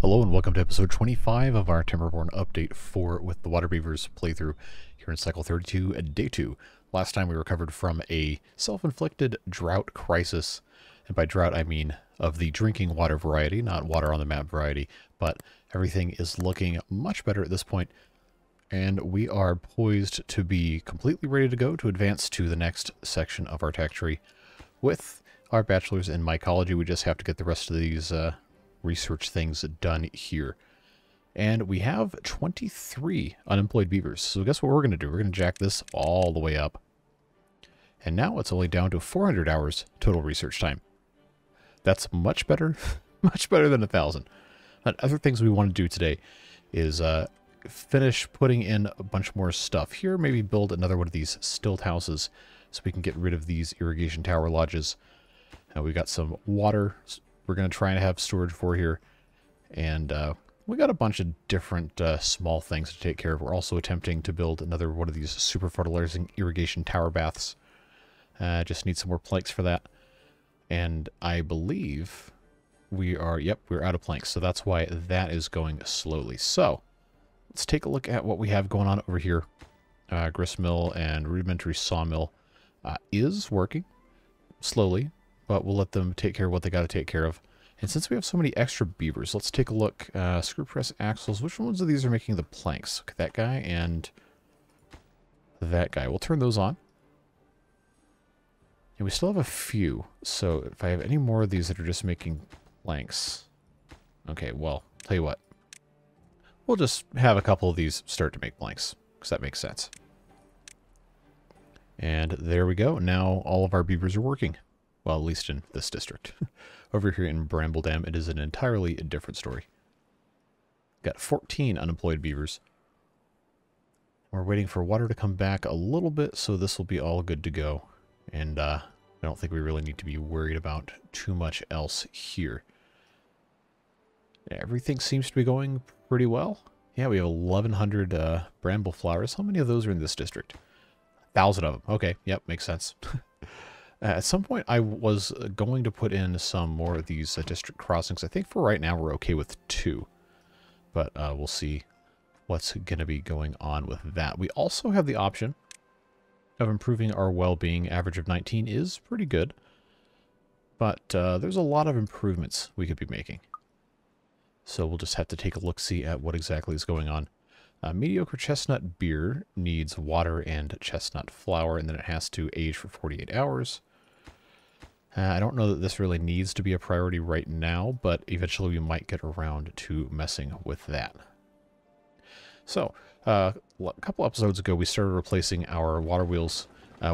Hello and welcome to episode 25 of our Timberborn update 4 with the Waterbeavers playthrough here in cycle 32, day 2. Last time we recovered from a self-inflicted drought crisis, and by drought I mean of the drinking water variety, not water on the map variety, but everything is looking much better at this point, and we are poised to be completely ready to go to advance to the next section of our tech tree. With our bachelor's in mycology, we just have to get the rest of these research things done here. And we have 23 unemployed beavers. So guess what we're going to do? We're going to jack this all the way up. And now it's only down to 400 hours total research time. That's much better, much better than 1,000. And other things we want to do today is finish putting in a bunch more stuff here. Maybe build another one of these stilt houses so we can get rid of these irrigation tower lodges. We got some water we're going to try and have storage for here. And we got a bunch of different small things to take care of. We're also attempting to build another one of these super fertilizing irrigation tower baths. Just need some more planks for that. And I believe we are, yep, we're out of planks. So that's why that is going slowly. So let's take a look at what we have going on over here. Grist mill and rudimentary sawmill is working slowly, but we'll let them take care of what they got to take care of. And since we have so many extra beavers, let's take a look. Screw press axles. Which ones of these are making the planks? Okay, that guy and that guy. We'll turn those on. And we still have a few. So if I have any more of these that are just making planks. Okay, well, tell you what. We'll just have a couple of these start to make planks, because that makes sense. And there we go. Now all of our beavers are working. Well, at least in this district. Over here in Bramble Dam, it is an entirely different story. Got 14 unemployed beavers. We're waiting for water to come back a little bit, so this will be all good to go. And I don't think we really need to be worried about too much else here. Everything seems to be going pretty well. Yeah, we have 1,100 bramble flowers. How many of those are in this district? 1,000 of them. Okay, yep, makes sense. At some point, I was going to put in some more of these district crossings. I think for right now, we're okay with 2. But we'll see what's going to be going on with that. We also have the option of improving our well-being. Average of 19 is pretty good. But there's a lot of improvements we could be making. So we'll just have to take a look-see at what exactly is going on. Mediocre chestnut beer needs water and chestnut flour, and then it has to age for 48 hours. I don't know that this really needs to be a priority right now, but eventually we might get around to messing with that. So, a couple episodes ago, we started replacing our water wheels.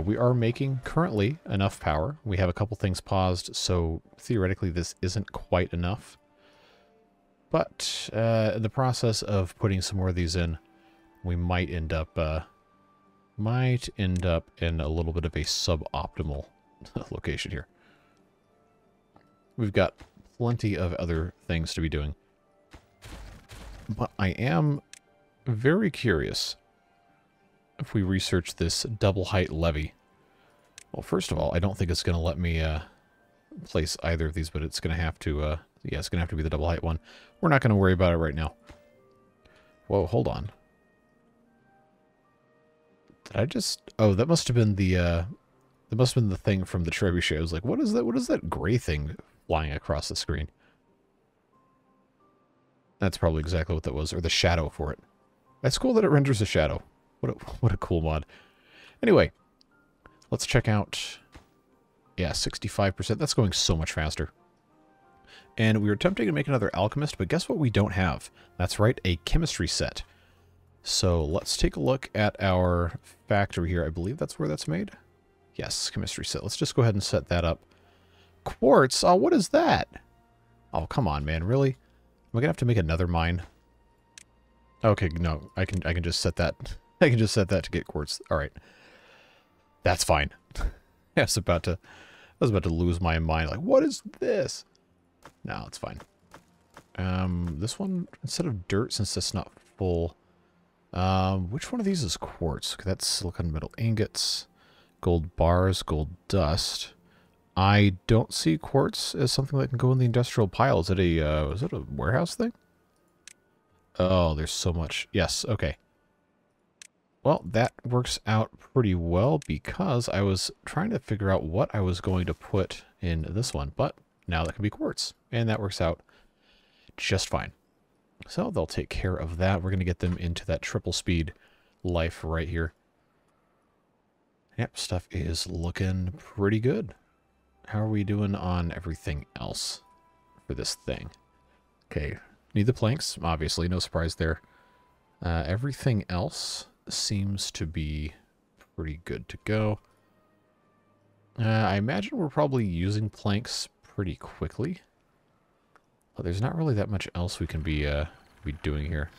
We are making currently enough power. We have a couple things paused, so theoretically this isn't quite enough. But in the process of putting some more of these in, we might end up in a little bit of a suboptimal location here. We've got plenty of other things to be doing. But I am very curious if we research this double height levee. Well, first of all, I don't think it's going to let me place either of these, but it's going to have to, yeah, it's going to have to be the double height one. We're not going to worry about it right now. Whoa, hold on. Did I just... Oh, that must have been the, that must have been the thing from the trebuchet. I was like, what is that? What is that gray thing flying across the screen? That's probably exactly what that was, or the shadow for it. That's cool that it renders a shadow. What a cool mod. Anyway, let's check out... Yeah, 65%. That's going so much faster. And we were attempting to make another alchemist, but guess what we don't have? That's right, a chemistry set. So let's take a look at our factory here. I believe that's where that's made. Yes, chemistry set. Let's just go ahead and set that up. Quartz? Oh, what is that? Oh, come on, man. Really? Am I going to have to make another mine? Okay, no. I can just set that. I can just set that to get quartz. All right. That's fine. I was about to lose my mind. Like, what is this? No, it's fine. This one, instead of dirt, since it's not full, which one of these is quartz? Okay, that's silicon metal ingots, gold bars, gold dust. I don't see quartz as something that can go in the industrial pile. Is it a warehouse thing? Oh, there's so much. Yes, okay. Well, that works out pretty well because I was trying to figure out what I was going to put in this one, but now that can be quartz, and that works out just fine. So they'll take care of that. We're going to get them into that triple speed life right here. Yep, stuff is looking pretty good. How are we doing on everything else for this thing? Okay, need the planks, obviously, no surprise there. Everything else seems to be pretty good to go. I imagine we're probably using planks pretty quickly. But there's not really that much else we can be doing here.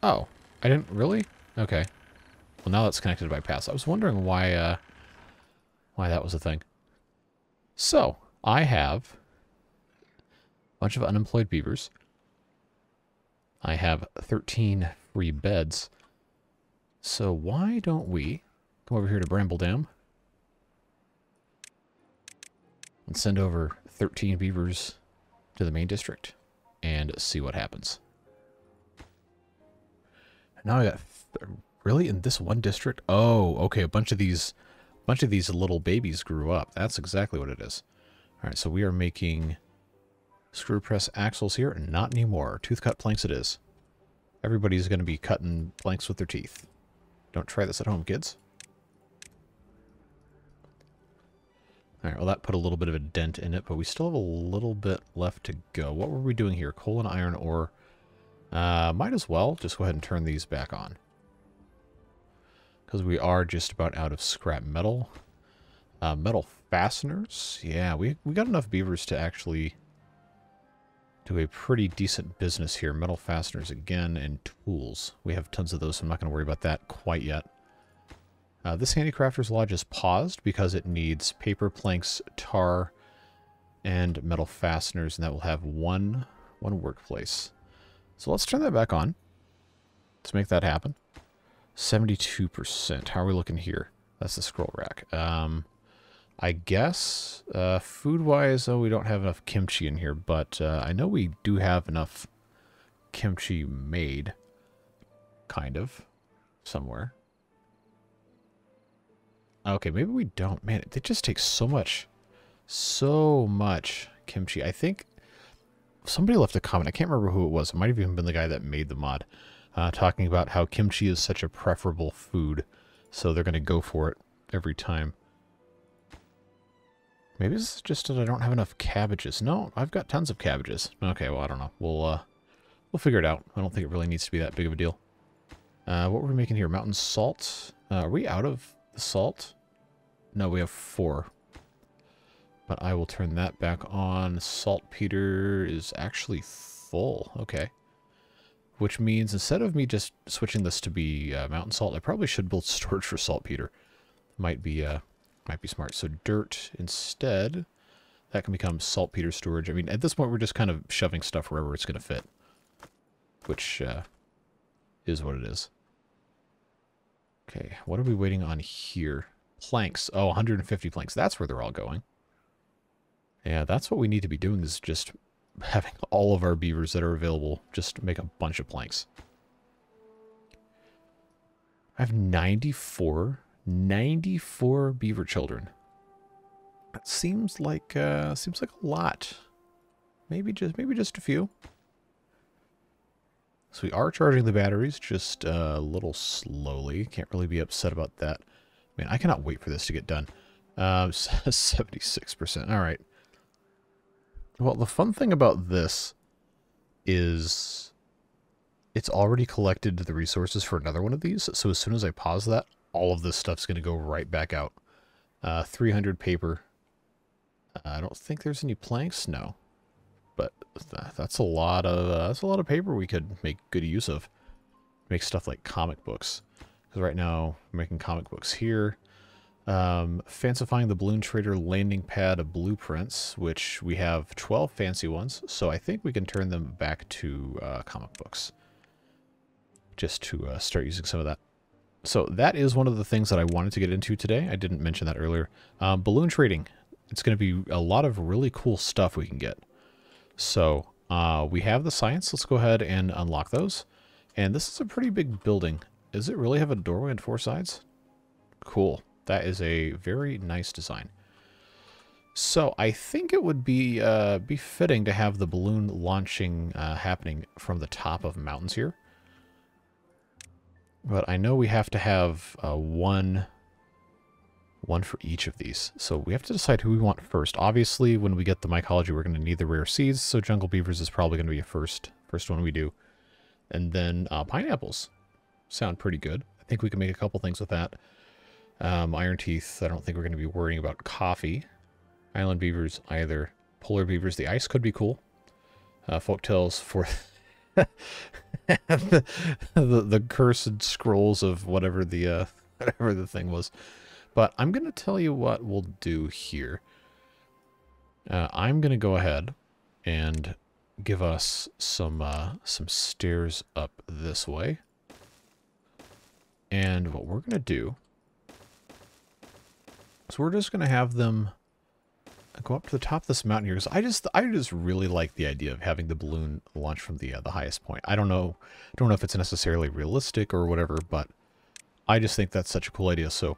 Oh, I didn't really? Okay. Well, now that's connected by paths. I was wondering why that was a thing. So, I have a bunch of unemployed beavers. I have 13 free beds. So why don't we come over here to Bramble Dam and send over 13 beavers to the main district and see what happens. Now I got really in this one district. Oh, okay. A bunch of these little babies grew up. That's exactly what it is. All right, so we are making screw press axles here. Not anymore. Tooth cut planks it is. Everybody's going to be cutting planks with their teeth. Don't try this at home, kids. All right, well, that put a little bit of a dent in it, but we still have a little bit left to go. What were we doing here? Coal and iron ore. Might as well just go ahead and turn these back on, because we are just about out of scrap metal. Metal fasteners. Yeah, we got enough beavers to actually do a pretty decent business here. Metal fasteners again, and tools. We have tons of those, so I'm not going to worry about that quite yet. This Handicrafter's Lodge is paused because it needs paper, planks, tar, and metal fasteners, and that will have one workplace. So let's turn that back on. Let's make that happen. 72%. How are we looking here? That's the scroll rack. I guess food-wise, we don't have enough kimchi in here, but I know we do have enough kimchi made, kind of, somewhere. Okay, maybe we don't. Man, it just takes so much kimchi. I think somebody left a comment. I can't remember who it was. It might have even been the guy that made the mod, talking about how kimchi is such a preferable food, so they're going to go for it every time. Maybe it's just that I don't have enough cabbages. No, I've got tons of cabbages. Okay, well, I don't know. We'll figure it out. I don't think it really needs to be that big of a deal. What were we making here? Mountain salt. Are we out of the salt? No, we have 4. But I will turn that back on. Saltpeter is actually full. Okay. Which means instead of me just switching this to be mountain salt, I probably should build storage for saltpeter. Might be smart. So dirt instead, that can become saltpeter storage. I mean, at this point, we're just kind of shoving stuff wherever it's going to fit, which is what it is. Okay, what are we waiting on here? Planks. Oh, 150 planks. That's where they're all going. Yeah, that's what we need to be doing, is just having all of our beavers that are available just make a bunch of planks. I have 94 beaver children. That seems like a lot. Maybe just a few. So we are charging the batteries just a little slowly. Can't really be upset about that. Man, I cannot wait for this to get done. 76%. All right. Well, the fun thing about this is it's already collected the resources for another one of these. So as soon as I pause that, all of this stuff's going to go right back out. 300 paper. I don't think there's any planks. No. But that's a lot of paper we could make good use of. Make stuff like comic books. Because right now, we're making comic books here. Fancifying the Balloon Trader landing pad blueprints, which we have 12 fancy ones. So I think we can turn them back to comic books. Just to start using some of that. So that is one of the things that I wanted to get into today. I didn't mention that earlier. Balloon trading. It's going to be a lot of really cool stuff we can get. So We have the science. Let's go ahead and unlock those. And this is a pretty big building. Does it really have a doorway and 4 sides? Cool. That is a very nice design. So I think it would be fitting to have the balloon launching happening from the top of mountains here. But I know we have to have one for each of these. So we have to decide who we want first. Obviously, when we get the mycology, we're going to need the rare seeds. So jungle beavers is probably going to be a first one we do. And then pineapples sound pretty good. I think we can make a couple things with that. Iron teeth, I don't think we're going to be worrying about coffee. Island beavers either. Polar beavers, the ice could be cool. Folktales for the cursed scrolls of whatever the thing was. But I'm going to tell you what we'll do here. I'm going to go ahead and give us some stairs up this way. And what we're going to do is we're just going to have them go up to the top of this mountain here. Because I just really like the idea of having the balloon launch from the highest point. I don't know if it's necessarily realistic or whatever, but I just think that's such a cool idea. So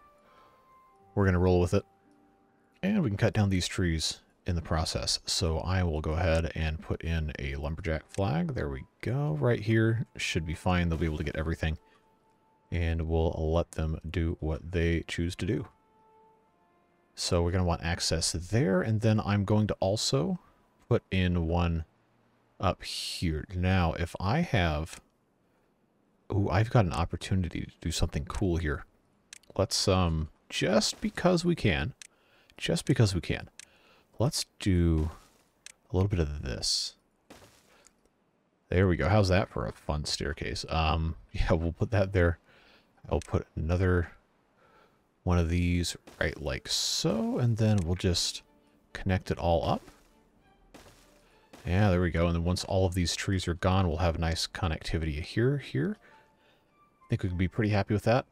we're going to roll with it. And we can cut down these trees in the process. So I will go ahead and put in a lumberjack flag. There we go. Right here. Should be fine. They'll be able to get everything. And we'll let them do what they choose to do. So we're going to want access there. And then I'm going to also put in one up here. Now, if I have... Ooh, I've got an opportunity to do something cool here. Let's, just because we can, let's do a little bit of this. There we go. How's that for a fun staircase? Yeah, we'll put that there. I'll put another one of these right like so, and then we'll just connect it all up. Yeah, there we go. And then once all of these trees are gone, we'll have nice connectivity here. I think we can be pretty happy with that.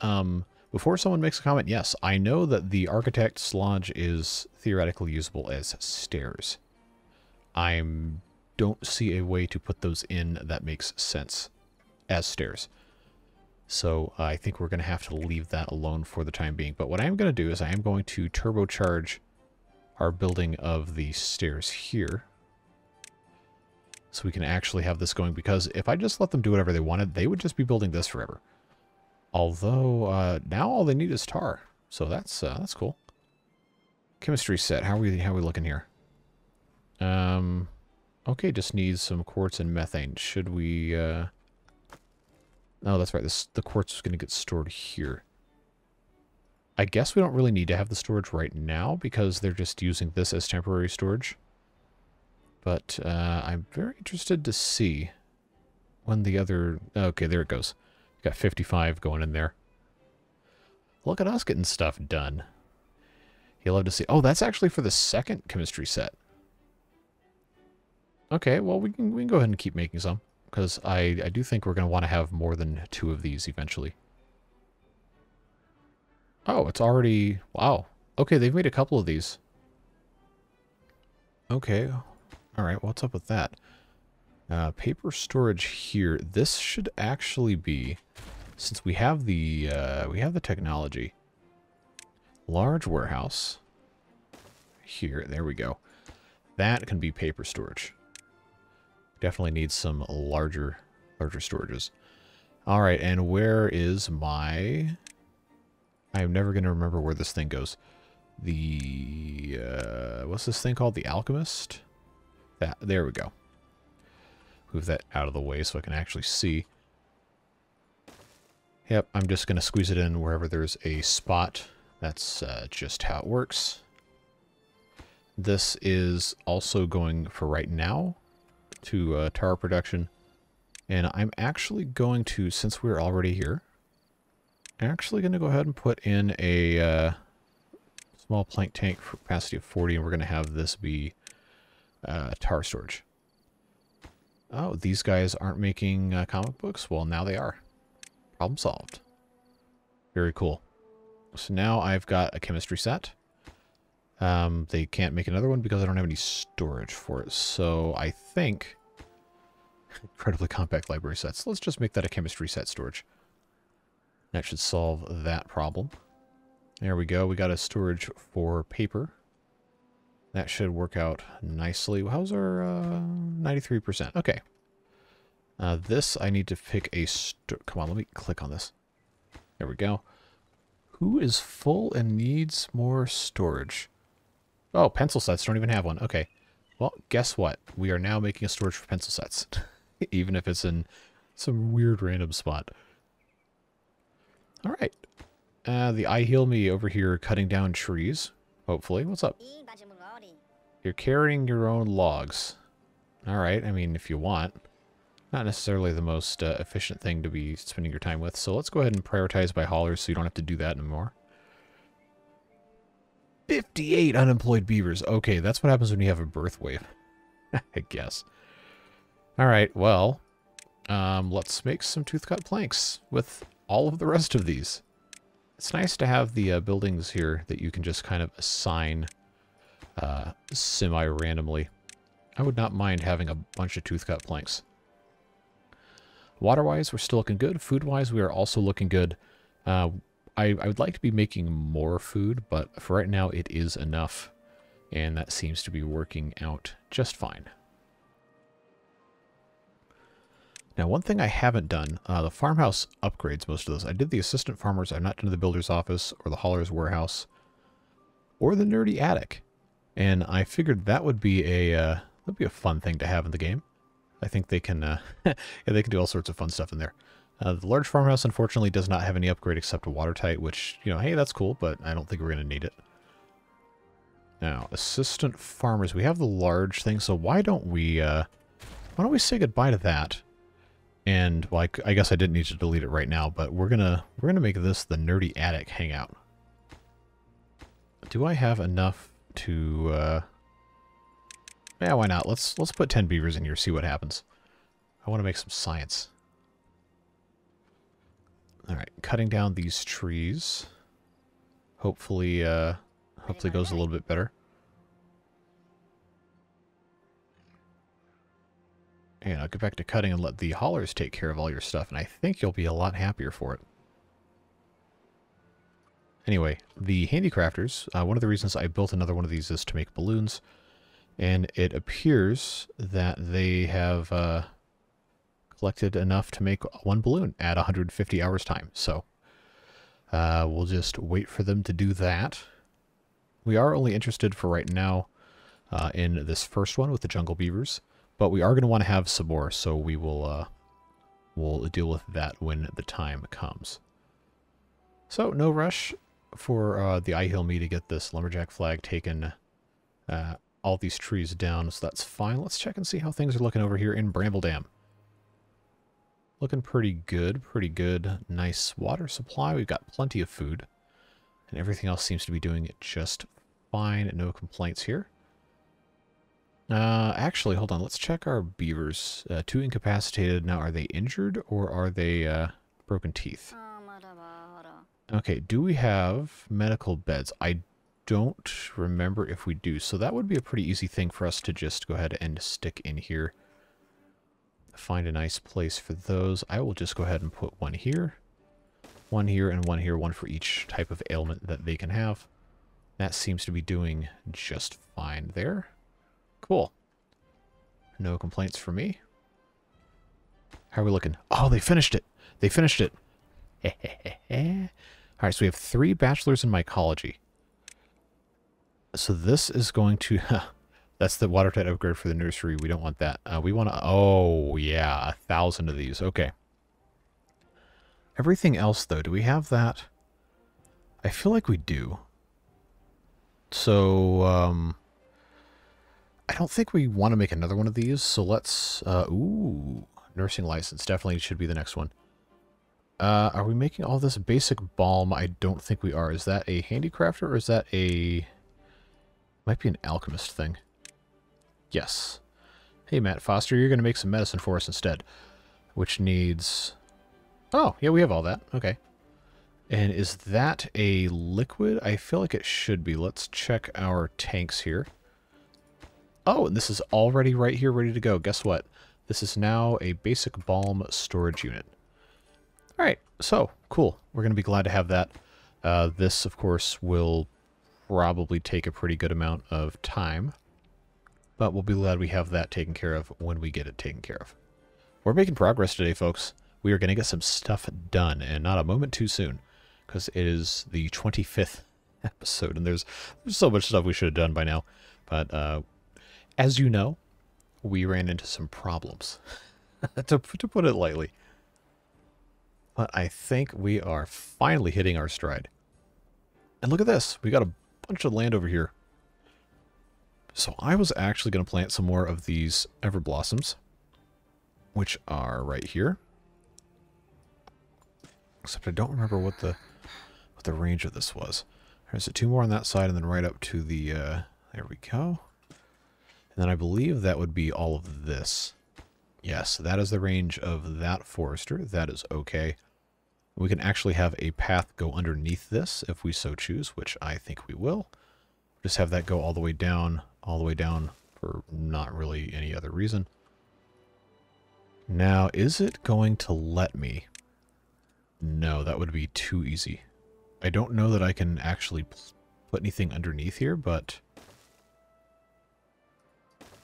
Before someone makes a comment, yes, I know that the Architect's Lodge is theoretically usable as stairs. I don't see a way to put those in that makes sense as stairs. So I think we're going to have to leave that alone for the time being. But what I'm going to do is I am going to turbocharge our building of the stairs here. So we can actually have this going, because if I just let them do whatever they wanted, they would just be building this forever. Although, now all they need is tar. So that's cool. Chemistry set. How are we looking here? Okay, just needs some quartz and methane. Should we, No, that's right. The quartz is going to get stored here. I guess we don't really need to have the storage right now because they're just using this as temporary storage. But I'm very interested to see when the other... Okay, there it goes. Got 55 going in there. Look at us getting stuff done. You'll love to see... Oh, that's actually for the second chemistry set. Okay, well, we can go ahead and keep making some. Because I do think we're going to want to have more than 2 of these eventually. Oh, it's already... Wow. Okay, they've made a couple of these. Okay. Alright, what's up with that? Paper storage here. This should actually be... Since we have the technology. Large warehouse. Here, there we go. That can be paper storage. Definitely needs some larger storages. All right, and where is my... I'm never going to remember where this thing goes. The... what's this thing called? The Alchemist? There we go. Move that out of the way so I can actually see. Yep, I'm just going to squeeze it in wherever there's a spot. That's just how it works. This is also going for right now to tar production. And I'm actually going to, since we're already here, I'm actually going to go ahead and put in a small plank tank for capacity of 40, and we're going to have this be tar storage. Oh, these guys aren't making comic books? Well, now they are. Problem solved. Very cool. So now I've got a chemistry set. They can't make another one because I don't have any storage for it. So I think Incredibly compact library sets. Let's just make that a chemistry set storage. That should solve that problem. There we go. We got a storage for paper. That should work out nicely. How's our 93%? Okay. This, I need to pick a... Come on, let me click on this. There we go. Who is full and needs more storage? Oh, pencil sets don't even have one. Okay. Well, guess what? We are now making a storage for pencil sets. Even if it's in some weird random spot. Alright. The I Heal Me over here cutting down trees. Hopefully. What's up? You're carrying your own logs. Alright, I mean, if you want. Not necessarily the most efficient thing to be spending your time with. So let's go ahead and prioritize by haulers so you don't have to do that anymore. 58 unemployed beavers. Okay, that's what happens when you have a birth wave. I guess. Alright, well, let's make some tooth-cut planks with all of the rest of these. It's nice to have the buildings here that you can just kind of assign semi-randomly. I would not mind having a bunch of tooth-cut planks. Water-wise, we're still looking good. Food-wise, we are also looking good. I would like to be making more food, but for right now, it is enough. And that seems to be working out just fine. Now, one thing I haven't done, the farmhouse upgrades most of those. I did the assistant farmers. I've not done the builder's office or the hauler's warehouse or the nerdy attic. And I figured that would be a fun thing to have in the game. I think they can, yeah, they can do all sorts of fun stuff in there. The large farmhouse, unfortunately, does not have any upgrade except watertight, which, you know, hey, that's cool, but I don't think we're going to need it. Now, assistant farmers, we have the large thing, so why don't we say goodbye to that? And, well, I guess I didn't need to delete it right now, but we're gonna make this the nerdy attic hangout. Do I have enough to, yeah, why not? Let's put 10 beavers in here, see what happens. I want to make some science. Alright, cutting down these trees. Hopefully goes a little bit better. And I'll get back to cutting and let the haulers take care of all your stuff, and I think you'll be a lot happier for it. Anyway, the handicrafters, one of the reasons I built another one of these is to make balloons, and it appears that they have collected enough to make one balloon at 150 hours time. So we'll just wait for them to do that. We are only interested for right now in this first one with the jungle beavers, but we are going to want to have some more, so we will we'll deal with that when the time comes. So no rush for the I Heal Me to get this lumberjack flag taken, all these trees down, so that's fine. Let's check and see how things are looking over here in Bramble Dam. Looking pretty good, nice water supply. We've got plenty of food, and everything else seems to be doing it just fine. No complaints here. Actually, hold on. Let's check our beavers. 2 incapacitated. Now, are they injured or are they broken teeth? Okay, do we have medical beds? I don't remember if we do. So that would be a pretty easy thing for us to just go ahead and stick in here. Find a nice place for those. I will just go ahead and put one here, and one here, one for each type of ailment that they can have. That seems to be doing just fine there. Cool. No complaints for me. How are we looking? Oh, they finished it. They finished it. Alright, so we have 3 bachelors in mycology. So this is going to... That's the watertight upgrade for the nursery. We don't want that. We want to... Oh, yeah. 1,000 of these. Okay. Everything else, though, do we have that? I feel like we do. So, I don't think we want to make another one of these, so let's... ooh, nursing license. Definitely should be the next one. Are we making all this basic balm? I don't think we are. Is that a handicrafter, or is that a... Might be an alchemist thing. Yes. Hey, Matt Foster, you're going to make some medicine for us instead. Which needs... Oh, yeah, we have all that. Okay. And is that a liquid? I feel like it should be. Let's check our tanks here. Oh, and this is already right here, ready to go. Guess what? This is now a basic balm storage unit. All right, so cool. We're going to be glad to have that. This, of course, will probably take a pretty good amount of time, but we'll be glad we have that taken care of when we get it taken care of. We're making progress today, folks. We are going to get some stuff done, and not a moment too soon, because it is the 25th episode, and there's so much stuff we should have done by now. But as you know, we ran into some problems, to put it lightly. But I think we are finally hitting our stride. And look at this. We got a bunch of land over here. So I was actually going to plant some more of these Everblossoms, which are right here. Except I don't remember what the range of this was. There's 2 more on that side, and then right up to the, there we go. And then I believe that would be all of this. Yes, that is the range of that forester. That is okay. We can actually have a path go underneath this if we so choose, which I think we will. Just have that go all the way down for not really any other reason. Now, is it going to let me? No, that would be too easy. I don't know that I can actually put anything underneath here, but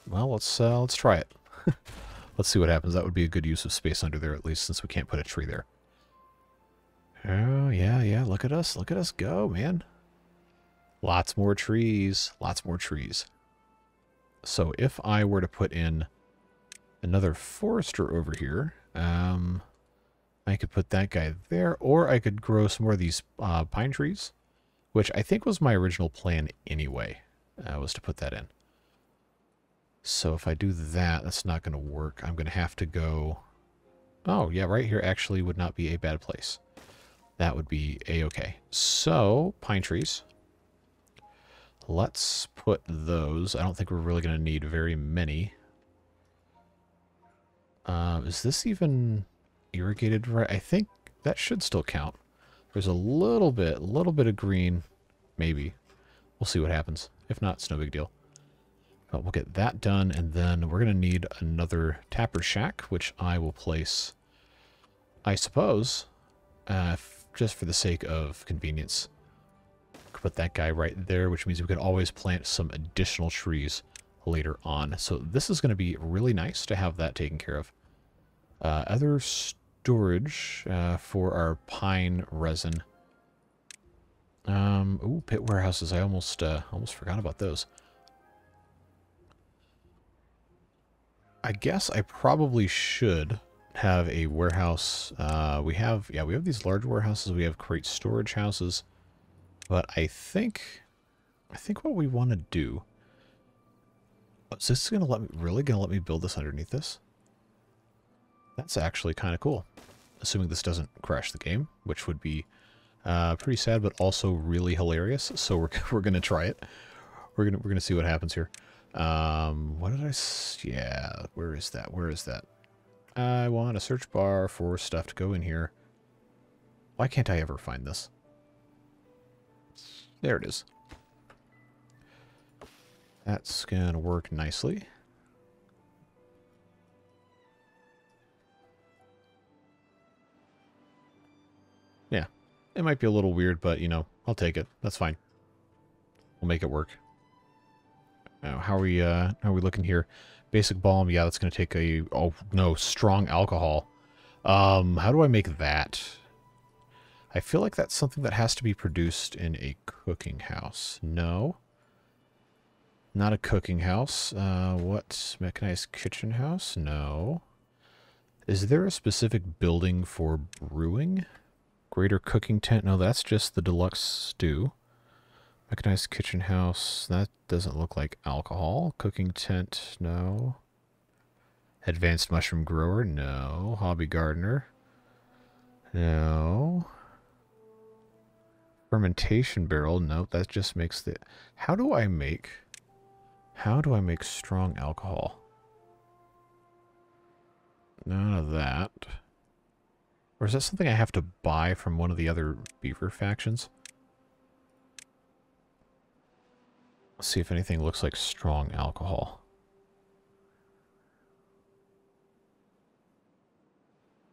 well, let's try it. Let's see what happens. That would be a good use of space under there, at least, since we can't put a tree there. Oh, yeah, look at us go, man. Lots more trees, lots more trees. So if I were to put in another forester over here, I could put that guy there, or I could grow some more of these pine trees, which I think was my original plan anyway, was to put that in. So if I do that, that's not going to work. I'm going to have to go... Oh, yeah, right here actually would not be a bad place. That would be a-okay. So, pine trees. Let's put those. I don't think we're really going to need very many. Is this even irrigated right? I think that should still count. There's a little bit of green, maybe. We'll see what happens. If not, it's no big deal. But we'll get that done, and then we're going to need another tapper shack, which I will place, I suppose, just for the sake of convenience. Put that guy right there, which means we can always plant some additional trees later on. So this is going to be really nice to have that taken care of. Other storage for our pine resin. Ooh, pit warehouses. I almost forgot about those. I guess I probably should have a warehouse. We have these large warehouses. We have crate storage houses. But I think what we want to do... Is this going to let me, really going to let me build this underneath this? That's actually kind of cool. Assuming this doesn't crash the game, which would be pretty sad, but also really hilarious. So we're going to try it. We're going to see what happens here. What did I... Yeah, where is that? Where is that? I want a search bar for stuff to go in here. Why can't I ever find this? There it is. That's going to work nicely. Yeah, it might be a little weird, but, you know, I'll take it. That's fine. We'll make it work. Now, how are we looking here? Basic balm, yeah, that's going to take a... Oh, no, strong alcohol. How do I make that? I feel like that's something that has to be produced in a cooking house. No. Not a cooking house. What? Mechanized kitchen house? No. Is there a specific building for brewing? Greater cooking tent? No, that's just the deluxe stew. Mechanized kitchen house. That doesn't look like alcohol. Cooking tent? No. Advanced mushroom grower? No. Hobby gardener? No. Fermentation barrel? Nope, that just makes the... How do I make strong alcohol? None of that. Or is that something I have to buy from one of the other beaver factions? Let's see if anything looks like strong alcohol.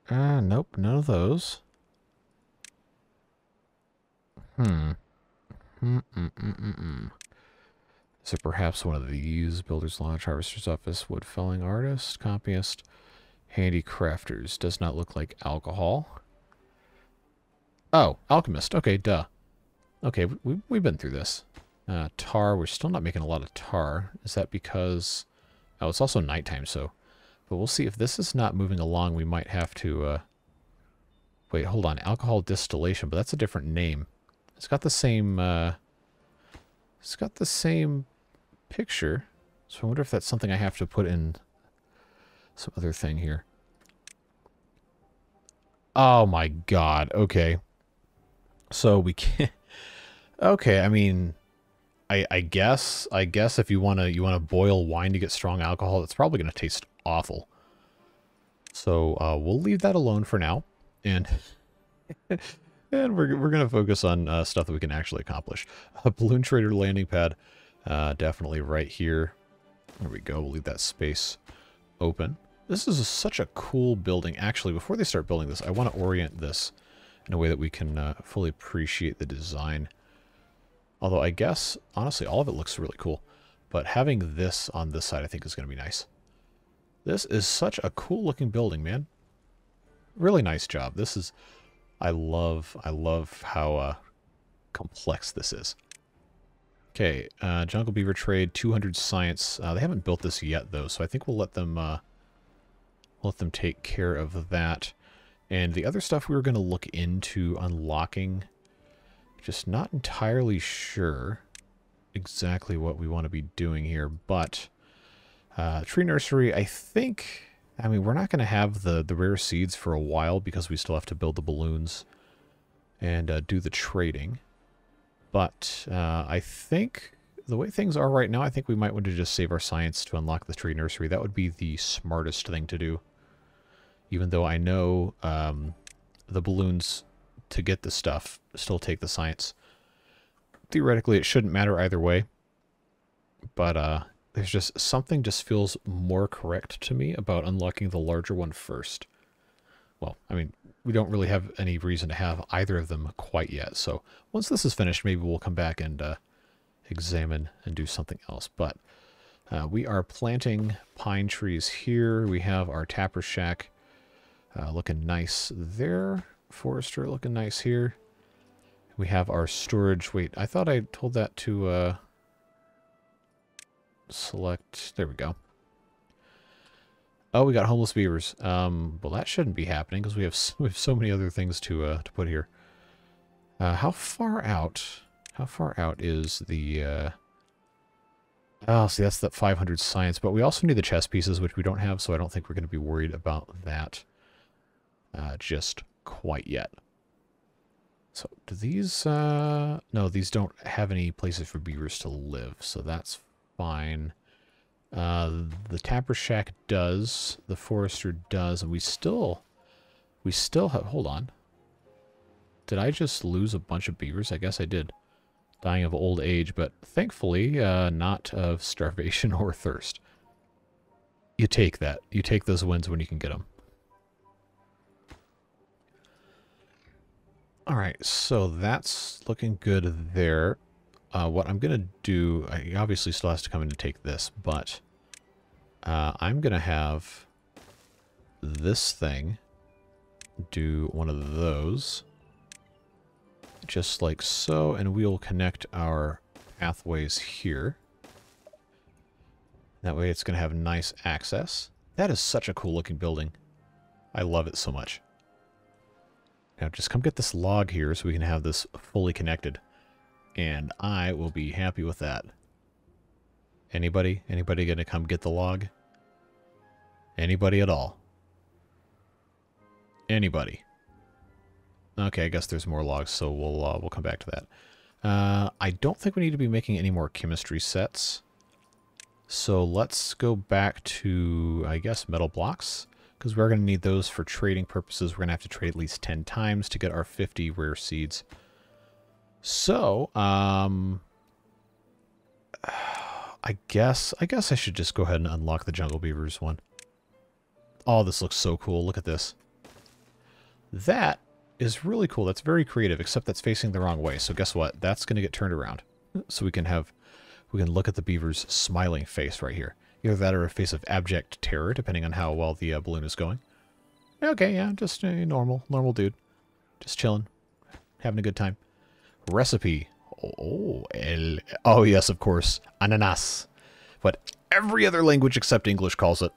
Nope, none of those. So perhaps one of these, Builder's Lodge, Harvester's Office, Wood Felling Artist, Copyist, Handicrafters. Does not look like alcohol. Oh, Alchemist. Okay, duh. Okay, we've been through this. Tar, we're still not making a lot of tar. Is that because... Oh, it's also nighttime, so... But we'll see if this is not moving along, we might have to... Wait, hold on. Alcohol distillation, but that's a different name. It's got the same... It's got the same picture. So I wonder if that's something I have to put in some other thing here. Oh my god, okay. So we can't... Okay, I mean... I guess if you wanna boil wine to get strong alcohol, it's probably gonna taste awful. So we'll leave that alone for now, and and we're gonna focus on stuff that we can actually accomplish. A balloon trader landing pad, definitely right here. There we go. We'll leave that space open. This is such a cool building. Actually, before they start building this, I want to orient this in a way that we can fully appreciate the design. Although I guess, honestly, all of it looks really cool. But having this on this side, I think, is going to be nice. This is such a cool looking building, man. Really nice job. This is... I love how complex this is. Okay, Jungle Beaver Trade, 200 Science. They haven't built this yet, though, so I think we'll let them take care of that. And the other stuff we were going to look into unlocking... Just not entirely sure exactly what we want to be doing here, but Tree Nursery, I think, I mean, we're not going to have the rare seeds for a while because we still have to build the balloons and do the trading. But I think the way things are right now, I think we might want to just save our science to unlock the Tree Nursery. That would be the smartest thing to do. Even though I know the balloons... to get the stuff, still take the science. Theoretically, it shouldn't matter either way. But there's just something just feels more correct to me about unlocking the larger one first. Well, I mean, we don't really have any reason to have either of them quite yet. So once this is finished, maybe we'll come back and examine and do something else. But we are planting pine trees here. We have our tapper shack looking nice there. Forester looking nice here. We have our storage. Wait, I thought I told that to select. There we go. Oh, we got homeless beavers. Well, that shouldn't be happening because we have so many other things to put here. How far out? How far out is the? Oh, see, that's that 500 science. But we also need the chess pieces, which we don't have, so I don't think we're going to be worried about that just quite yet. So do these no, these don't have any places for beavers to live, so that's fine. The tapper shack does, the forester does, and we still have, hold on, did I just lose a bunch of beavers? I guess I did, dying of old age, but thankfully not of starvation or thirst. You take that, you take those wins when you can get them. Alright, so that's looking good there. What I'm going to do, he obviously still has to come in to take this, but I'm going to have this thing do one of those, just like so, and we'll connect our pathways here. That way it's going to have nice access. That is such a cool looking building. I love it so much. Now just come get this log here so we can have this fully connected. And I will be happy with that. Anybody? Anybody gonna come get the log? Anybody at all? Anybody? Okay, I guess there's more logs, so we'll come back to that. I don't think we need to be making any more chemistry sets. So let's go back to, I guess, metal blocks. Because we're going to need those for trading purposes. We're going to have to trade at least 10 times to get our 50 rare seeds. So, I guess I should just go ahead and unlock the Jungle Beavers one. Oh, this looks so cool. Look at this. That is really cool. That's very creative, except that's facing the wrong way. So guess what? That's going to get turned around. So we can look at the beaver's smiling face right here. Either that or a face of abject terror, depending on how well the balloon is going. Okay, yeah, just a normal dude. Just chilling. Having a good time. Recipe. Oh, yes, of course. Ananas. What every other language except English calls it.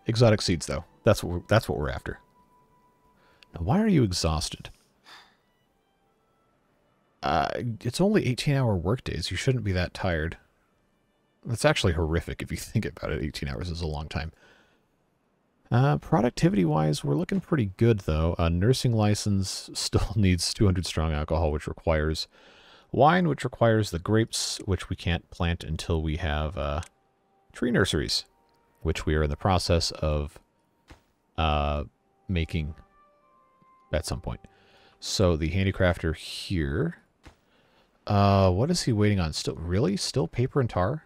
Exotic seeds, though. That's what we're after. Now, why are you exhausted? It's only 18-hour workdays. You shouldn't be that tired. That's actually horrific if you think about it. 18 hours is a long time. Productivity-wise, we're looking pretty good, though. Nursing license still needs 200 strong alcohol, which requires wine, which requires the grapes, which we can't plant until we have tree nurseries, which we are in the process of making at some point. So the handicrafter here. What is he waiting on? Still paper and tar?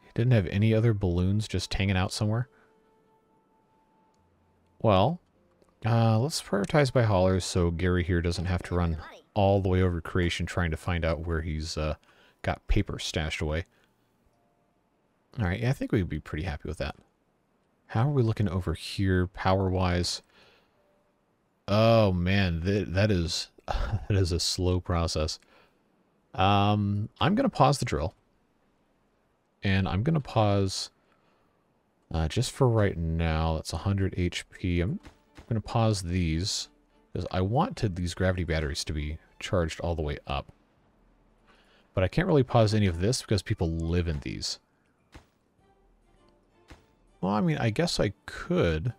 He didn't have any other balloons just hanging out somewhere? Well, let's prioritize by haulers so Gary here doesn't have to run all the way over to creation trying to find out where he's got paper stashed away. Alright, yeah, I think we'd be pretty happy with that. How are we looking over here power-wise? Oh, man, that is a slow process. I'm going to pause the drill. And I'm going to pause, just for right now, that's 100 HP. I'm going to pause these, because I wanted these gravity batteries to be charged all the way up. But I can't really pause any of this because people live in these. Well, I mean, I guess I could.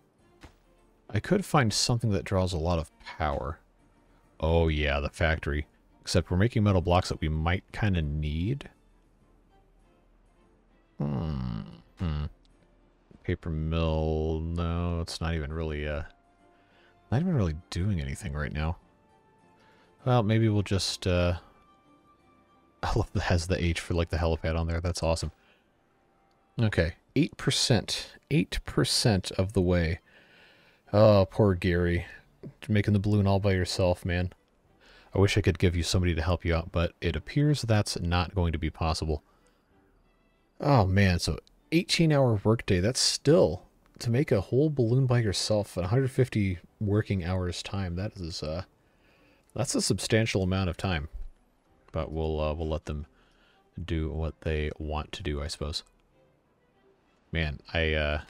I could find something that draws a lot of power. Oh yeah, the factory. Except we're making metal blocks that we might kind of need. Paper mill. No, it's not even really doing anything right now. Well, maybe we'll just I love that has the H for like the helipad on there. That's awesome. Okay, 8%. 8% of the way. Oh, poor Gary. Making the balloon all by yourself, man. I wish I could give you somebody to help you out, but it appears that's not going to be possible. Oh, man, so 18-hour workday. That's still, to make a whole balloon by yourself at 150 working hours time, that is, that's a substantial amount of time. But we'll let them do what they want to do, I suppose. Man, I'd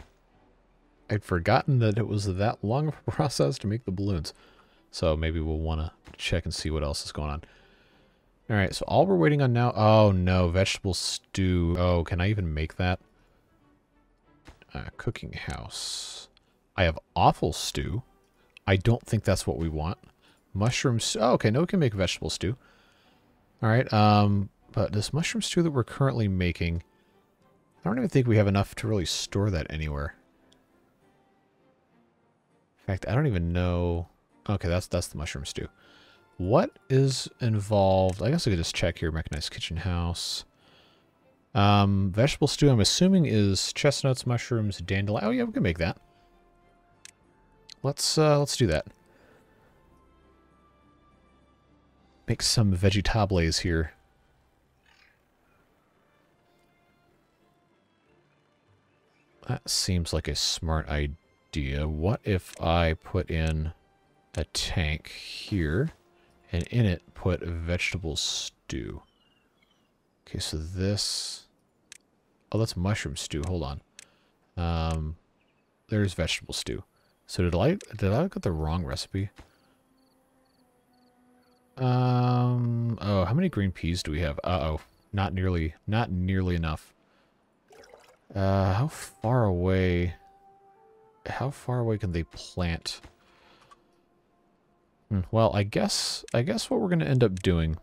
forgotten that it was that long of a process to make the balloons. So maybe we'll want to check and see what else is going on. Alright, so all we're waiting on now... Oh, no, vegetable stew. Oh, can I even make that? Cooking house. I have awful stew. I don't think that's what we want. Mushrooms... Oh, okay, no, we can make vegetable stew. Alright, but this mushroom stew that we're currently making... I don't even think we have enough to really store that anywhere. In fact, I don't even know... Okay, that's the mushroom stew. What is involved? I guess I could just check here. Mechanized kitchen house. Vegetable stew, I'm assuming, is chestnuts, mushrooms, dandelion. Oh yeah, we can make that. Let's do that. Make some vegetables here. That seems like a smart idea. What if I put in a tank here, and in it put vegetable stew? Okay, so this... Oh, that's mushroom stew. Hold on. There's vegetable stew. So did I get the wrong recipe? Oh, how many green peas do we have? Uh-oh. Not nearly enough. How far away can they plant? Well, I guess what we're going to end up doing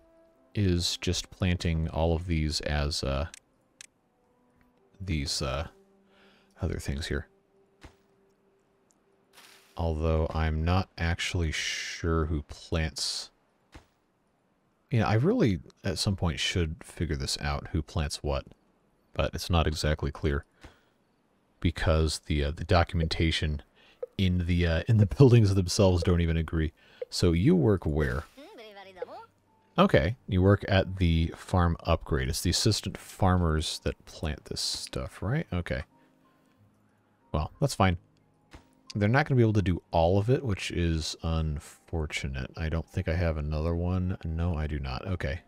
is just planting all of these as these other things here. Although I'm not actually sure who plants. You know, I really at some point should figure this out, who plants what, but it's not exactly clear because the documentation in the buildings themselves don't even agree. So you work where? Okay, you work at the farm upgrade. It's the assistant farmers that plant this stuff, right? Okay. Well, that's fine. They're not going to be able to do all of it, which is unfortunate. I don't think I have another one. No, I do not. Okay.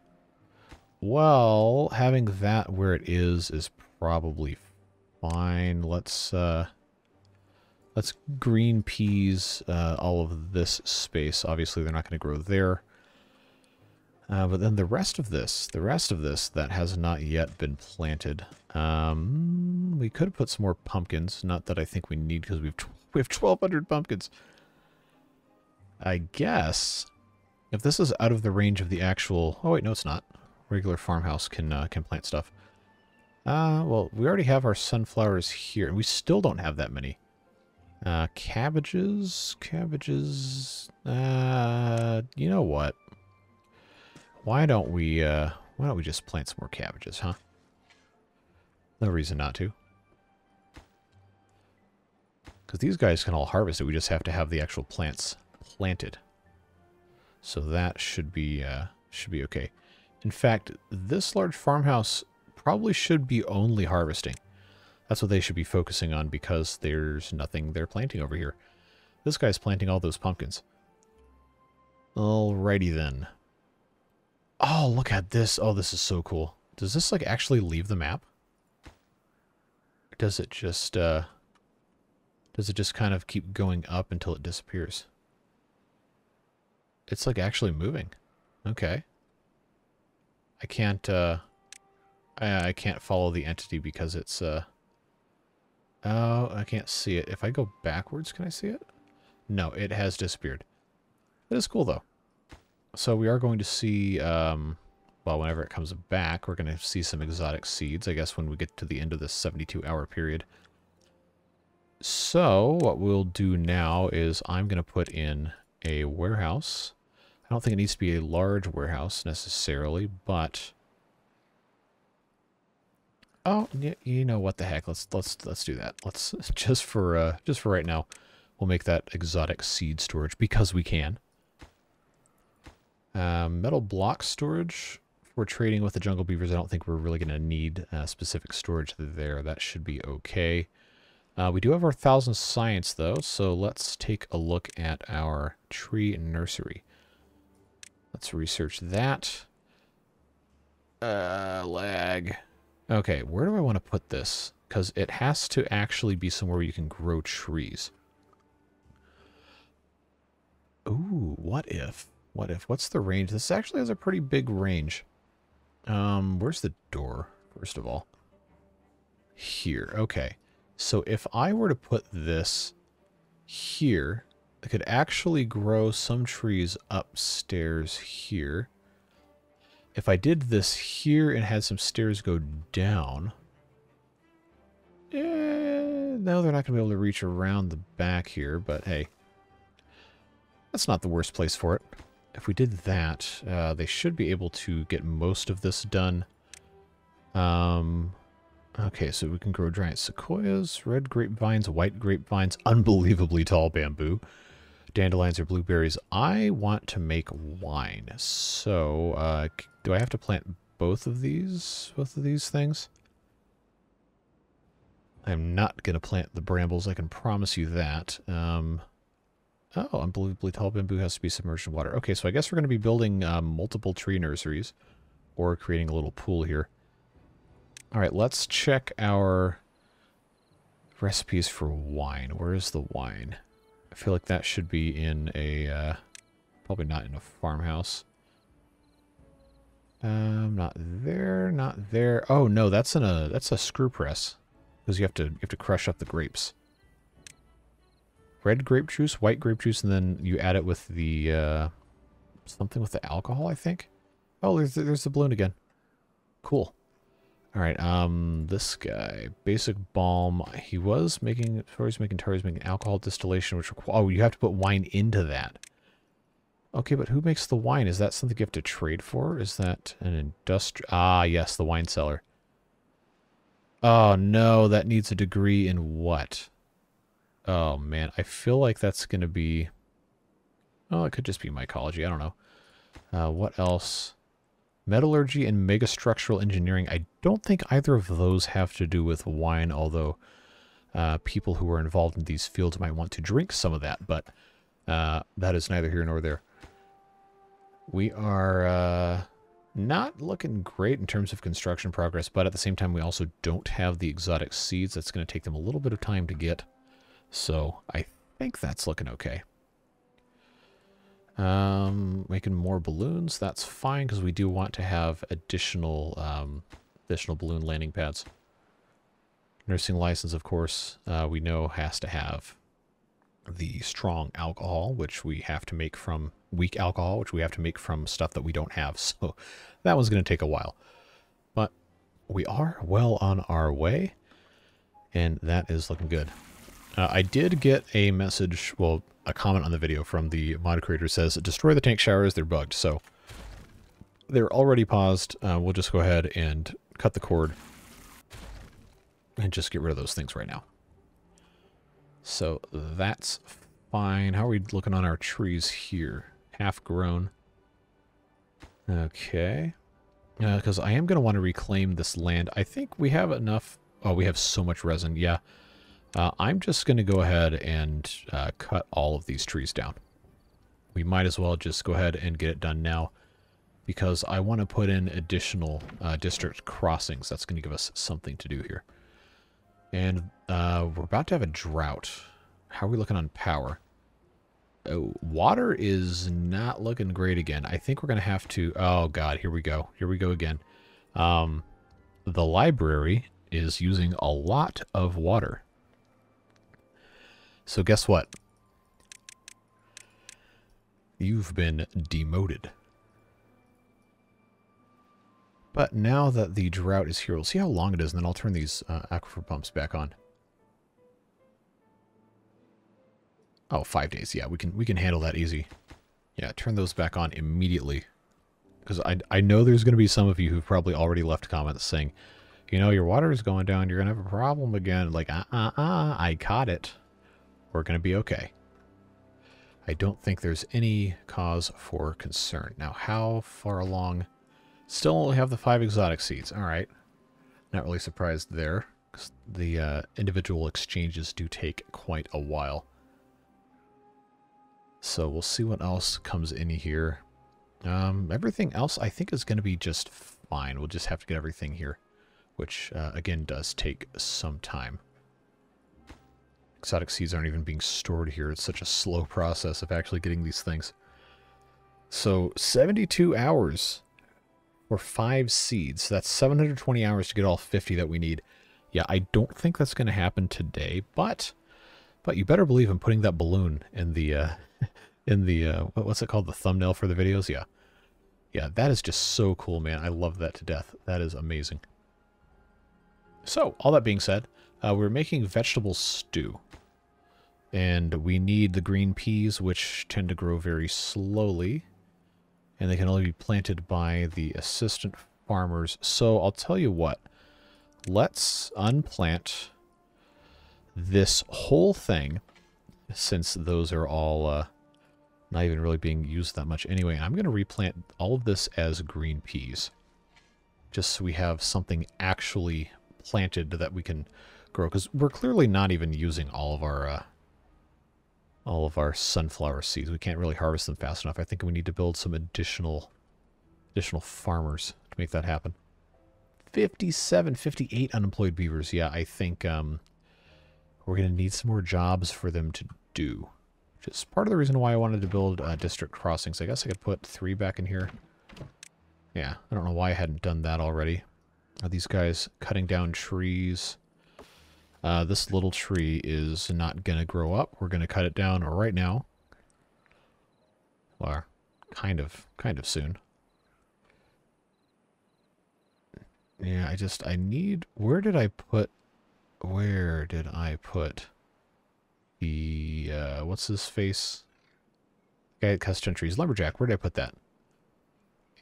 Well, having that where it is probably fine. Let's green peas all of this space. Obviously, they're not going to grow there. But then the rest of this that has not yet been planted. We could put some more pumpkins. Not that I think we need, because we have 1,200 pumpkins. I guess if this is out of the range of the actual... Oh wait, no, it's not. Regular farmhouse can plant stuff. Well, we already have our sunflowers here, and we still don't have that many. Cabbages. You know what? Why don't we just plant some more cabbages, huh? No reason not to. Because these guys can all harvest it. We just have to have the actual plants planted. So that should be okay. In fact, this large farmhouse probably should be only harvesting. That's what they should be focusing on, because there's nothing they're planting over here. This guy's planting all those pumpkins. Alrighty then. Oh, look at this. Oh, this is so cool. Does this, like, actually leave the map? Or does it just kind of keep going up until it disappears? It's, like, actually moving. Okay. I can't follow the entity because it's, oh, I can't see it. If I go backwards, can I see it? No, it has disappeared. It is cool, though. So we are going to see, well, whenever it comes back, we're going to see some exotic seeds, I guess, when we get to the end of this 72-hour period. So what we'll do now is I'm going to put in a warehouse. I don't think it needs to be a large warehouse necessarily, but... Oh, you know what the heck? Let's do that. Let's just for right now, we'll make that exotic seed storage because we can. Metal block storage. If we're trading with the jungle beavers, I don't think we're really going to need specific storage there. That should be okay. We do have our 1,000 science, though, so let's take a look at our tree nursery. Let's research that. Lag. Okay, where do I want to put this? Because it has to actually be somewhere you can grow trees. Ooh, what if? What if? What's the range? This actually has a pretty big range. Where's the door, first of all? Here, okay. So if I were to put this here, I could actually grow some trees upstairs here. If I did this here and had some stairs go down... no, they're not going to be able to reach around the back here, but hey. That's not the worst place for it. If we did that, they should be able to get most of this done. Okay, so we can grow giant sequoias, red grapevines, white grapevines, unbelievably tall bamboo, dandelions or blueberries. I want to make wine. So, do I have to plant both of these things? I'm not going to plant the brambles, I can promise you that. Oh, unbelievably tall bamboo has to be submerged in water. Okay, so I guess we're going to be building multiple tree nurseries, or creating a little pool here. Alright, let's check our recipes for wine. Where is the wine? I feel like that should be in a, probably not in a farmhouse. Not there, not there. Oh no, that's a screw press. Because you have to crush up the grapes. Red grape juice, white grape juice, and then you add it with the, something with the alcohol, I think? Oh, there's the balloon again. Cool. Alright, this guy, basic balm, he was making alcohol distillation, which, oh, you have to put wine into that. Okay, but who makes the wine? Is that something you have to trade for? Is that an industrial, ah, yes, the wine cellar. Oh, no, that needs a degree in what? Oh, man. I feel like that's going to be... Oh, it could just be mycology. I don't know. What else? Metallurgy and megastructural engineering. I don't think either of those have to do with wine, although people who are involved in these fields might want to drink some of that, but that is neither here nor there. We are not looking great in terms of construction progress, but at the same time we also don't have the exotic seeds. That's going to take them a little bit of time to get. So I think that's looking okay. Making more balloons, that's fine because we do want to have additional balloon landing pads. Nursing license, of course, we know has to have the strong alcohol, which we have to make from weak alcohol, which we have to make from stuff that we don't have. So that one's going to take a while. But we are well on our way, and that is looking good. I did get a message, well, a comment on the video from the mod creator says, destroy the tank showers, they're bugged. So they're already paused. We'll just go ahead and cut the cord and just get rid of those things right now. So that's fine. How are we looking on our trees here? Half grown. Okay. Because I am going to want to reclaim this land. I think we have enough. Oh, we have so much resin. Yeah. I'm just going to go ahead and cut all of these trees down. We might as well just go ahead and get it done now, because I want to put in additional district crossings. That's going to give us something to do here. And we're about to have a drought. How are we looking on power? Oh, water is not looking great again. I think we're going to have to... Oh, God, here we go. Here we go again. The library is using a lot of water. So guess what? You've been demoted. But now that the drought is here, we'll see how long it is, and then I'll turn these aquifer pumps back on. Oh, 5 days. Yeah, we can handle that easy. Yeah, turn those back on immediately. Because I know there's going to be some of you who've probably already left comments saying, you know, your water is going down, you're going to have a problem again. Like, I caught it. We're going to be okay. I don't think there's any cause for concern. Now, how far along? Still only have the 5 exotic seeds. All right. Not really surprised there, because the individual exchanges do take quite a while. So we'll see what else comes in here. Everything else I think is going to be just fine. We'll just have to get everything here, which again does take some time. Exotic seeds aren't even being stored here. It's such a slow process of actually getting these things. So 72 hours for 5 seeds. That's 720 hours to get all 50 that we need. Yeah, I don't think that's going to happen today, but you better believe I'm putting that balloon in the what's it called? The thumbnail for the videos? Yeah. Yeah, that is just so cool, man. I love that to death. That is amazing. So, all that being said, we're making vegetable stew. And we need the green peas, which tend to grow very slowly. And they can only be planted by the assistant farmers. So I'll tell you what. Let's unplant this whole thing, since those are all not even really being used that much anyway. I'm going to replant all of this as green peas, just so we have something actually planted that we can grow, because we're clearly not even using all of our sunflower seeds. We can't really harvest them fast enough. I think we need to build some additional farmers to make that happen. 57, 58 unemployed beavers. Yeah, I think we're going to need some more jobs for them to do. Which is part of the reason why I wanted to build district crossings. I guess I could put 3 back in here. Yeah, I don't know why I hadn't done that already. Are these guys cutting down trees? This little tree is not going to grow up. We're going to cut it down right now. Or kind of soon. Yeah, I need... Where did I put the, what's his face? Guy that cuts down trees. Lumberjack, where did I put that?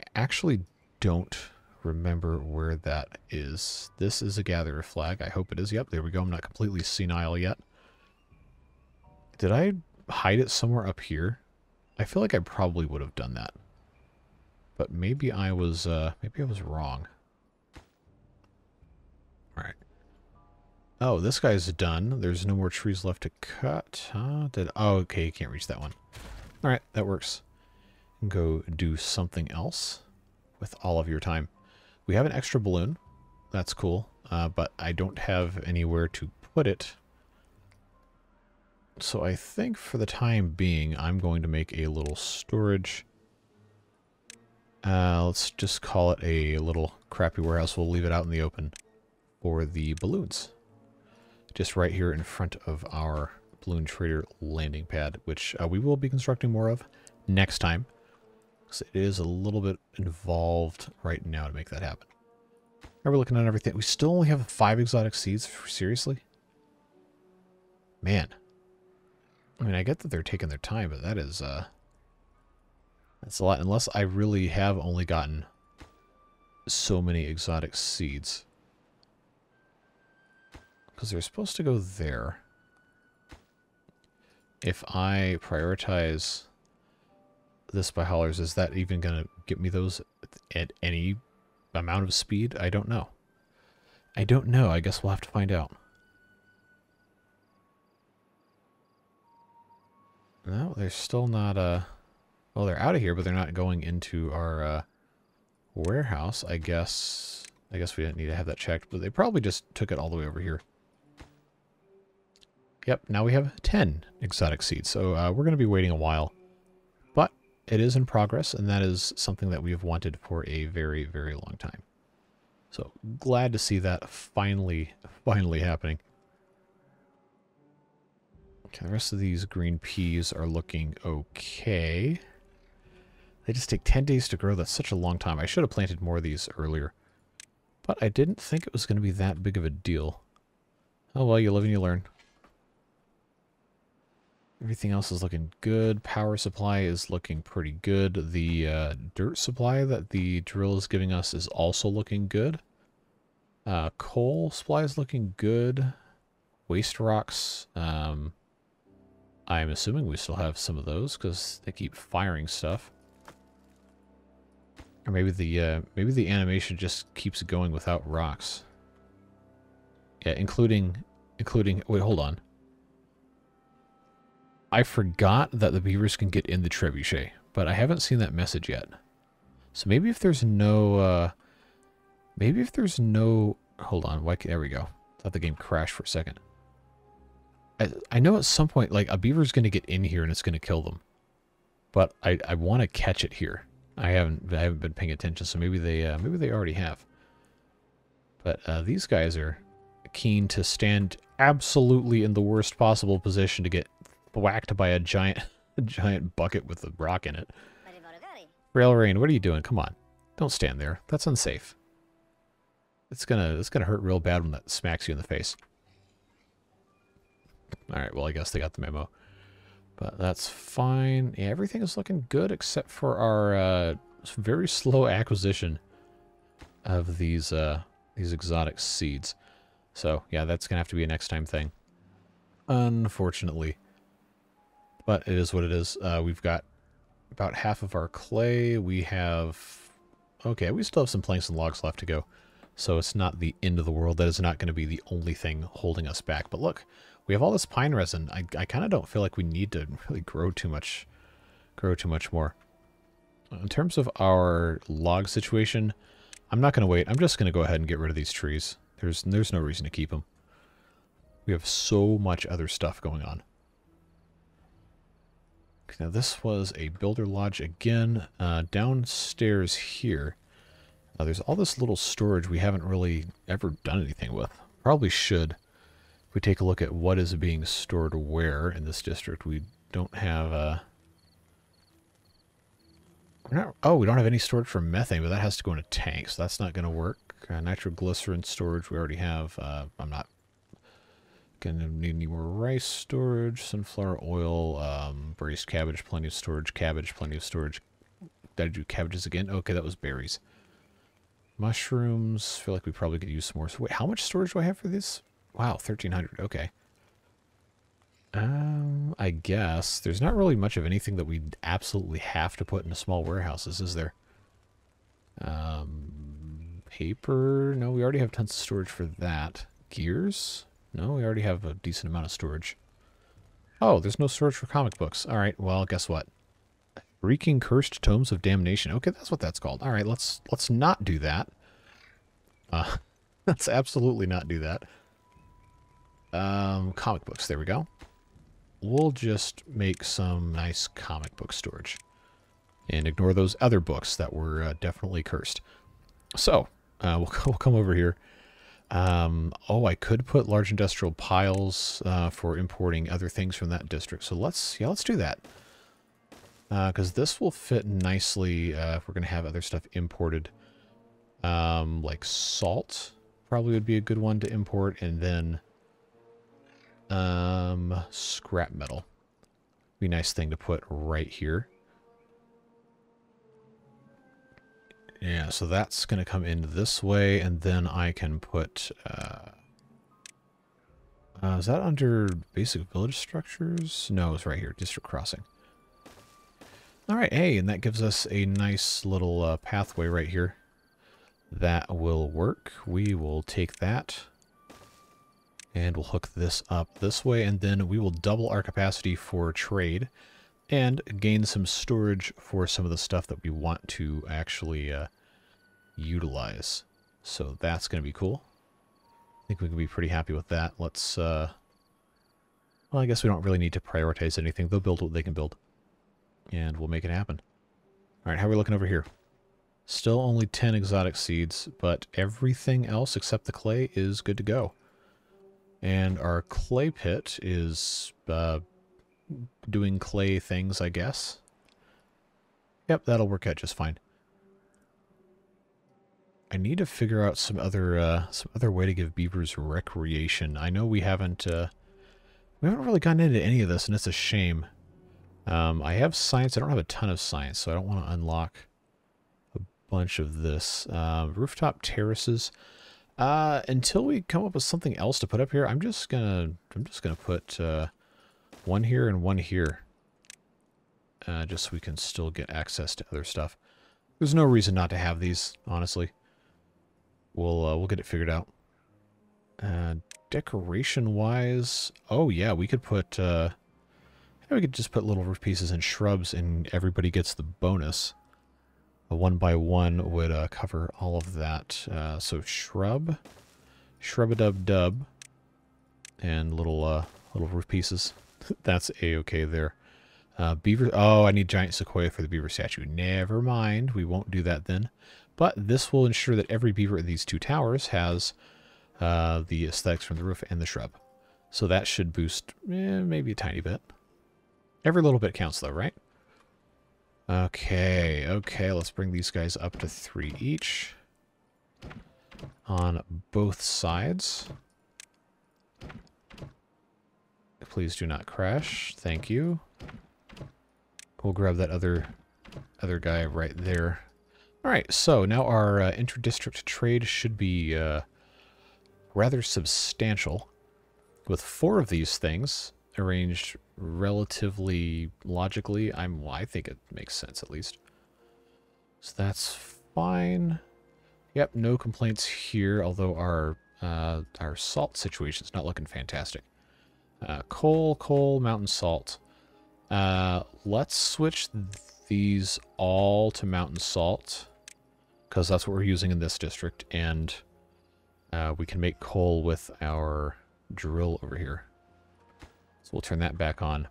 I actually don't remember where that is. This is a gatherer flag. I hope it is. Yep, there we go. I'm not completely senile yet. Did I hide it somewhere up here? I feel like I probably would have done that. But maybe I was wrong. Alright. Oh, this guy's done. There's no more trees left to cut. Huh? Oh, okay, you can't reach that one. Alright, that works. Go do something else with all of your time. We have an extra balloon. That's cool. But I don't have anywhere to put it. So I think for the time being, I'm going to make a little storage. Let's just call it a little crappy warehouse. We'll leave it out in the open for the balloons. Just right here in front of our balloon trader landing pad, which we will be constructing more of next time. So it is a little bit involved right now to make that happen. Are we looking at everything? We still only have 5 exotic seeds? Seriously? Man. I mean, I get that they're taking their time, but that is, that's a lot. Unless I really have only gotten so many exotic seeds. Because they're supposed to go there. If I prioritize this by haulers, is that even going to get me those at any amount of speed? I don't know. I don't know. I guess we'll have to find out. No, they're still not, well, they're out of here, but they're not going into our, warehouse. I guess we didn't need to have that checked, but they probably just took it all the way over here. Yep, now we have 10 exotic seeds, so we're going to be waiting a while. But it is in progress, and that is something that we have wanted for a very, very long time. So glad to see that finally happening. Okay, the rest of these green peas are looking okay. They just take 10 days to grow. That's such a long time. I should have planted more of these earlier. But I didn't think it was going to be that big of a deal. Oh well, you live and you learn. Everything else is looking good. Power supply is looking pretty good. The dirt supply that the drill is giving us is also looking good. Coal supply is looking good. Waste rocks. I'm assuming we still have some of those because they keep firing stuff. Or maybe the animation just keeps going without rocks. Yeah, including. Wait, hold on. I forgot that the beavers can get in the trebuchet, but I haven't seen that message yet. So maybe if there's no, hold on, there we go. Thought the game crashed for a second. I know at some point, like, a beaver's going to get in here and it's going to kill them. But I want to catch it here. I haven't been paying attention, so maybe they already have. But these guys are keen to stand absolutely in the worst possible position to get whacked by a giant bucket with a rock in it. Rail Rain, what are you doing? Come on. Don't stand there. That's unsafe. It's gonna hurt real bad when that smacks you in the face. Alright, well I guess they got the memo. But that's fine. Yeah, everything is looking good except for our very slow acquisition of these exotic seeds. So yeah, that's gonna have to be a next time thing. Unfortunately. But it is what it is. We've got about half of our clay. We have... Okay, we still have some planks and logs left to go. So it's not the end of the world. That is not going to be the only thing holding us back. But look, we have all this pine resin. I kind of don't feel like we need to really grow too much more. In terms of our log situation, I'm not going to wait. I'm just going to go ahead and get rid of these trees. There's no reason to keep them. We have so much other stuff going on. Now this was a builder lodge again. Downstairs here, there's all this little storage we haven't really ever done anything with. Probably should. If we take a look at what is being stored where in this district, we don't have... we don't have any storage for methane, but that has to go in a tank, so that's not going to work. Nitroglycerin storage we already have. I'm not gonna need any more rice storage, sunflower oil, braised cabbage, plenty of storage, cabbage, plenty of storage. Did I do cabbages again? Okay, that was berries. Mushrooms, feel like we probably could use some more. So wait, how much storage do I have for this? Wow, 1,300, okay. I guess. There's not really much of anything that we absolutely have to put into small warehouses, is there? Paper? No, we already have tons of storage for that. Gears? No, we already have a decent amount of storage. Oh, there's no storage for comic books. Alright, well, guess what? Reeking Cursed Tomes of Damnation. Okay, that's what that's called. Alright, let's not do that. Let's absolutely not do that. Comic books, there we go. We'll just make some nice comic book storage. And ignore those other books that were definitely cursed. So, we'll come over here. Oh, I could put large industrial piles for importing other things from that district. So let's do that. Because this will fit nicely if we're going to have other stuff imported. Like salt probably would be a good one to import. And then scrap metal. Be a nice thing to put right here. Yeah, so that's going to come in this way, and then I can put... is that under basic village structures? No, it's right here, district crossing. Alright, hey, and that gives us a nice little pathway right here. That will work. We will take that, and we'll hook this up this way, and then we will double our capacity for trade, and gain some storage for some of the stuff that we want to actually utilize. So that's going to be cool. I think we can be pretty happy with that. Let's, well, I guess we don't really need to prioritize anything. They'll build what they can build. And we'll make it happen. Alright, how are we looking over here? Still only 10 exotic seeds, but everything else except the clay is good to go. And our clay pit is doing clay things, I guess. Yep, that'll work out just fine. I need to figure out some other way to give beavers recreation. I know we haven't really gotten into any of this, and it's a shame. I have science. I don't have a ton of science, so I don't want to unlock a bunch of this. Rooftop terraces. Until we come up with something else to put up here, I'm just gonna put one here and one here, just so we can still get access to other stuff. There's no reason not to have these, honestly. We'll get it figured out. Decoration-wise, oh yeah, we could put we could just put little roof pieces and shrubs, and everybody gets the bonus. A 1x1 would cover all of that. So shrub-a-dub-dub, and little roof pieces. That's a-okay there. Beaver. Oh, I need giant sequoia for the beaver statue. Never mind, we won't do that then. But this will ensure that every beaver in these two towers has the aesthetics from the roof and the shrub. So that should boost maybe a tiny bit. Every little bit counts though, right? Okay, let's bring these guys up to 3 each. On both sides. Please do not crash. Thank you. We'll grab that other guy right there. Alright, so now our inter-district trade should be rather substantial, with 4 of these things arranged relatively logically. I think it makes sense, at least. So that's fine. Yep, no complaints here, although our salt situation's not looking fantastic. Coal, mountain salt. Let's switch these all to mountain salt, because that's what we're using in this district, and we can make coal with our drill over here. So we'll turn that back on.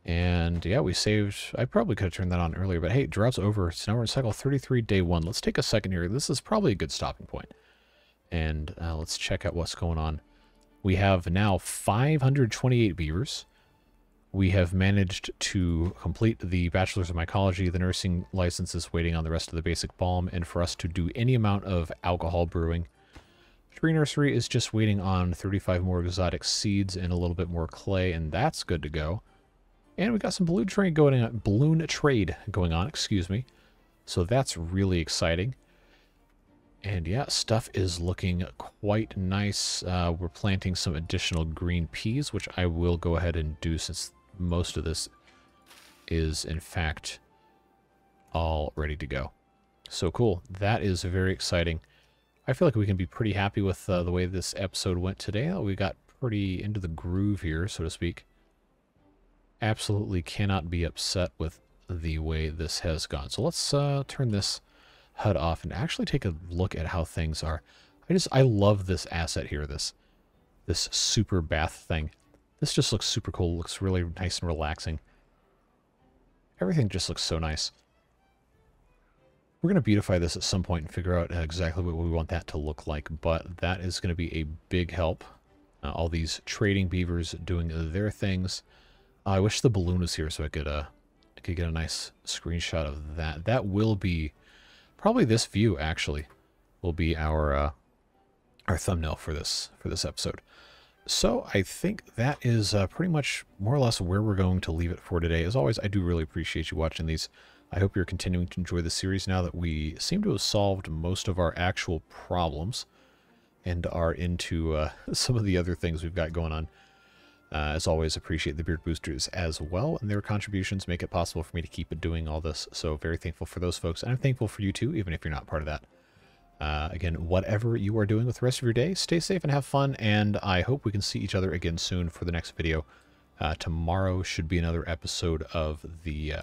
And yeah, we saved... I probably could have turned that on earlier, but hey, drought's over. So now we're in cycle 33, day 1. Let's take a second here. This is probably a good stopping point. And let's check out what's going on. We have now 528 beavers. We have managed to complete the Bachelor's of Mycology. The nursing license is waiting on the rest of the basic balm, and for us to do any amount of alcohol brewing. Tree Nursery is just waiting on 35 more exotic seeds and a little bit more clay, and that's good to go. And we got some balloon trade going on, excuse me. So that's really exciting. And yeah, stuff is looking quite nice. We're planting some additional green peas, which I will go ahead and do since most of this is, in fact, all ready to go. So cool. That is very exciting. I feel like we can be pretty happy with the way this episode went today. We got pretty into the groove here, so to speak. Absolutely cannot be upset with the way this has gone. So let's turn this HUD off and actually take a look at how things are. I love this asset here, this super bath thing. This just looks super cool. Looks really nice and relaxing. Everything just looks so nice. We're going to beautify this at some point and figure out exactly what we want that to look like, but that is going to be a big help. All these trading beavers doing their things. I wish the balloon was here so I could get a nice screenshot of that. That will be probably this view, actually, will be our thumbnail for this episode. So I think that is pretty much more or less where we're going to leave it for today. As always, I do really appreciate you watching these. I hope you're continuing to enjoy the series now that we seem to have solved most of our actual problems and are into some of the other things we've got going on. As always, appreciate the beard boosters as well, and their contributions make it possible for me to keep doing all this. So very thankful for those folks, and I'm thankful for you too, even if you're not part of that. Again, whatever you are doing with the rest of your day, stay safe and have fun, and I hope we can see each other again soon for the next video. Tomorrow should be another episode of the,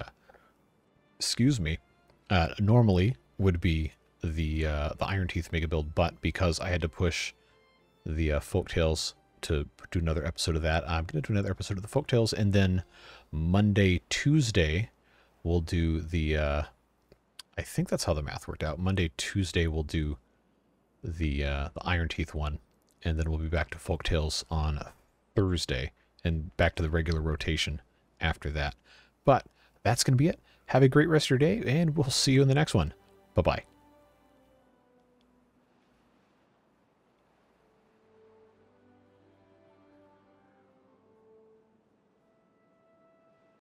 normally would be the Iron Teeth Mega Build, but because I had to push the Folktales to do another episode of that, I'm going to do another episode of the Folktales, and then Monday, Tuesday, we'll do the, I think that's how the math worked out. Monday, Tuesday, we'll do the Iron Teeth one, and then we'll be back to Folktales on Thursday, and back to the regular rotation after that. But that's going to be it. Have a great rest of your day, and we'll see you in the next one. Bye-bye.